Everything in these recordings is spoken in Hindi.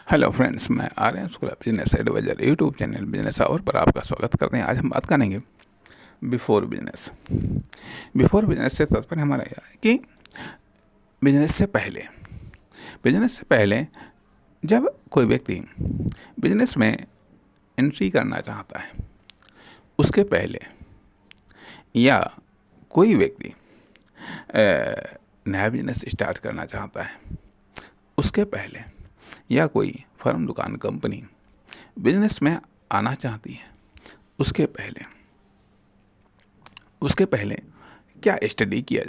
हेलो फ्रेंड्स, मैं Aryan school of business advisor YouTube channel business hour पर आपका स्वागत करते हैं। आज हम बात करेंगे बिफोर बिजनेस। बिफोर बिजनेस से तात्पर्य हमारा यह है कि बिजनेस से पहले जब कोई व्यक्ति बिजनेस में एंट्री करना चाहता है उसके पहले, या कोई व्यक्ति नया बिजनेस स्टार्ट करना चाहता है उसके पहले, या कोई फर्म, दुकान, कंपनी बिजनेस में आना चाहती है उसके पहले क्या स्टडी किया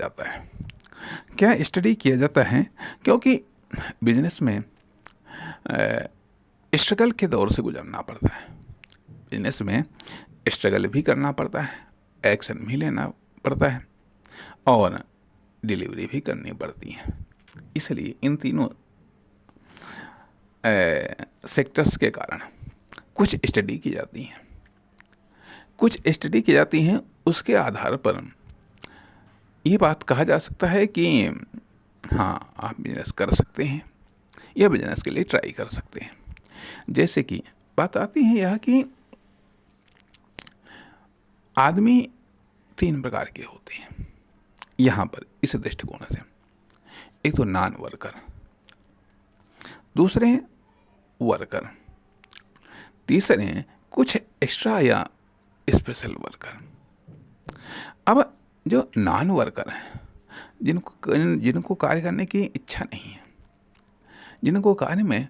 जाता है क्योंकि बिजनेस में स्ट्रगल के दौर से गुजरना पड़ता है। बिजनेस में स्ट्रगल भी करना पड़ता है, एक्शन भी लेना पड़ता है और डिलीवरी भी करनी पड़ती है। इसलिए इन तीनों सेक्टर्स के कारण कुछ स्टडी की जाती हैं। उसके आधार पर ये बात कहा जा सकता है कि हाँ, आप बिजनेस कर सकते हैं या बिजनेस के लिए ट्राई कर सकते हैं। जैसे कि बात आती है यह कि आदमी 3 प्रकार के होते हैं यहाँ पर इस दृष्टिकोण से। एक तो नॉन वर्कर, दूसरे हैं वर्कर, तीसरे हैं कुछ एक्स्ट्रा या स्पेशल वर्कर। अब जो नॉन वर्कर हैं, जिनको कार्य करने की इच्छा नहीं है, जिनको कार्य में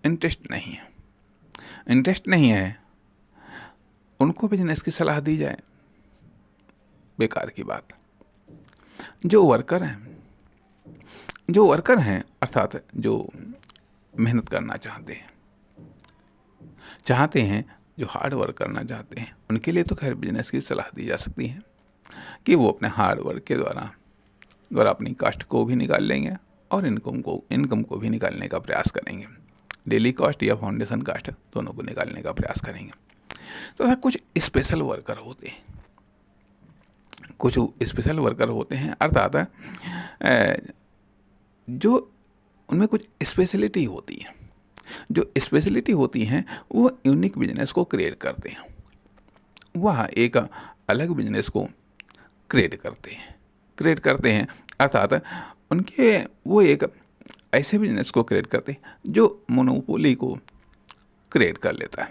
इंटरेस्ट नहीं है, उनको बिजनेस की सलाह दी जाए, बेकार की बात। जो वर्कर हैं अर्थात जो मेहनत करना चाहते हैं, जो हार्ड वर्क करना चाहते हैं, उनके लिए तो खैर बिजनेस की सलाह दी जा सकती है कि वो अपने हार्ड वर्क के द्वारा अपनी कास्ट को भी निकाल लेंगे और इनकम को भी निकालने का प्रयास करेंगे। डेली कॉस्ट या फाउंडेशन कास्ट दोनों को निकालने का प्रयास करेंगे। तो कुछ स्पेशल वर्कर होते हैं अर्थात जो उनमें कुछ स्पेशलिटी होती है। जो स्पेशलिटी होती हैं वो यूनिक बिजनेस को क्रिएट करते हैं। वह एक अलग बिजनेस को क्रिएट करते हैं अर्थात वो एक ऐसे बिजनेस को क्रिएट करते हैं जो मोनोपोली को क्रिएट कर लेता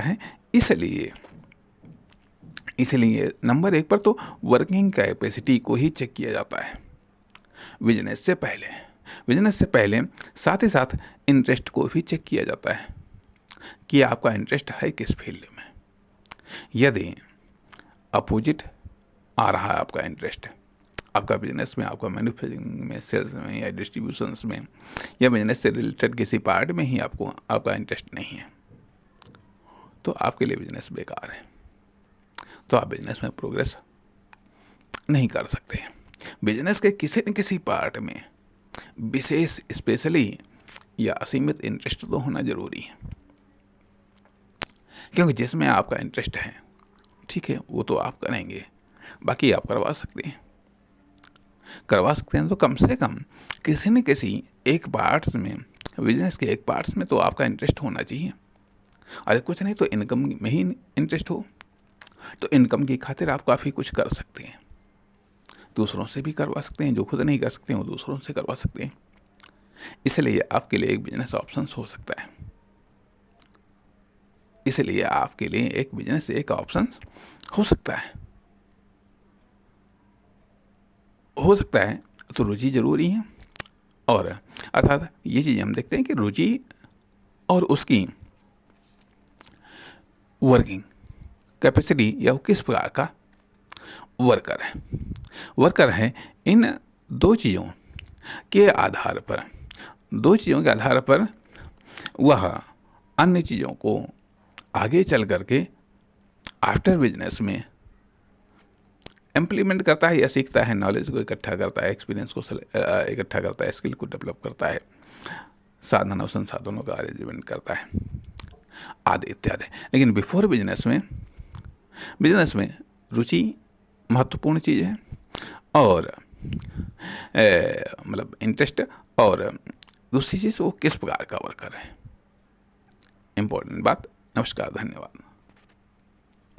है। इसलिए नंबर 1 पर तो वर्किंग कैपेसिटी को ही चेक किया जाता है बिजनेस से पहले। साथ ही साथ इंटरेस्ट को भी चेक किया जाता है कि आपका इंटरेस्ट है किस फील्ड में। यदि अपोजिट आ रहा है आपका इंटरेस्ट, आपका बिजनेस में, आपका मैन्युफैक्चरिंग में, सेल्स में या डिस्ट्रीब्यूशंस में या बिजनेस से रिलेटेड किसी पार्ट में ही आपका इंटरेस्ट नहीं है, तो आपके लिए बिजनेस बेकार है। तो आप बिजनेस में प्रोग्रेस नहीं कर सकते। बिजनेस के किसी न किसी पार्ट में विशेष, स्पेशली या असीमित इंटरेस्ट तो होना जरूरी है, क्योंकि जिसमें आपका इंटरेस्ट है, ठीक है, वो तो आप करेंगे, बाकी आप करवा सकते हैं। तो कम से कम किसी न किसी एक पार्ट्स में, बिजनेस के एक पार्ट्स में तो आपका इंटरेस्ट होना चाहिए। अरे कुछ नहीं तो इनकम में ही इंटरेस्ट हो, तो इनकम की खातिर आप काफ़ी कुछ कर सकते हैं। दूसरों से भी करवा सकते हैं, जो खुद नहीं कर सकते हैं वो दूसरों से करवा सकते हैं। इसलिए आपके लिए एक बिजनेस ऑप्शन हो सकता है। तो रुचि जरूरी है। और अर्थात ये चीज़ हम देखते हैं कि रुचि और उसकी वर्किंग कैपेसिटी या वो किस प्रकार का वर्कर है, इन दो चीज़ों के आधार पर वह अन्य चीज़ों को आगे चल करके आफ्टर बिजनेस में इम्प्लीमेंट करता है या सीखता है, नॉलेज को इकट्ठा करता है, एक्सपीरियंस को इकट्ठा करता है, स्किल को डेवलप करता है, साधन और संसाधनों का अरेंजमेंट करता है, आदि इत्यादि। लेकिन बिफोर बिजनेस में रुचि महत्वपूर्ण चीज़ है और मतलब इंटरेस्ट और दूसरी चीज़ वो किस प्रकार का वर्कर है, इम्पोर्टेंट बात। नमस्कार, धन्यवाद।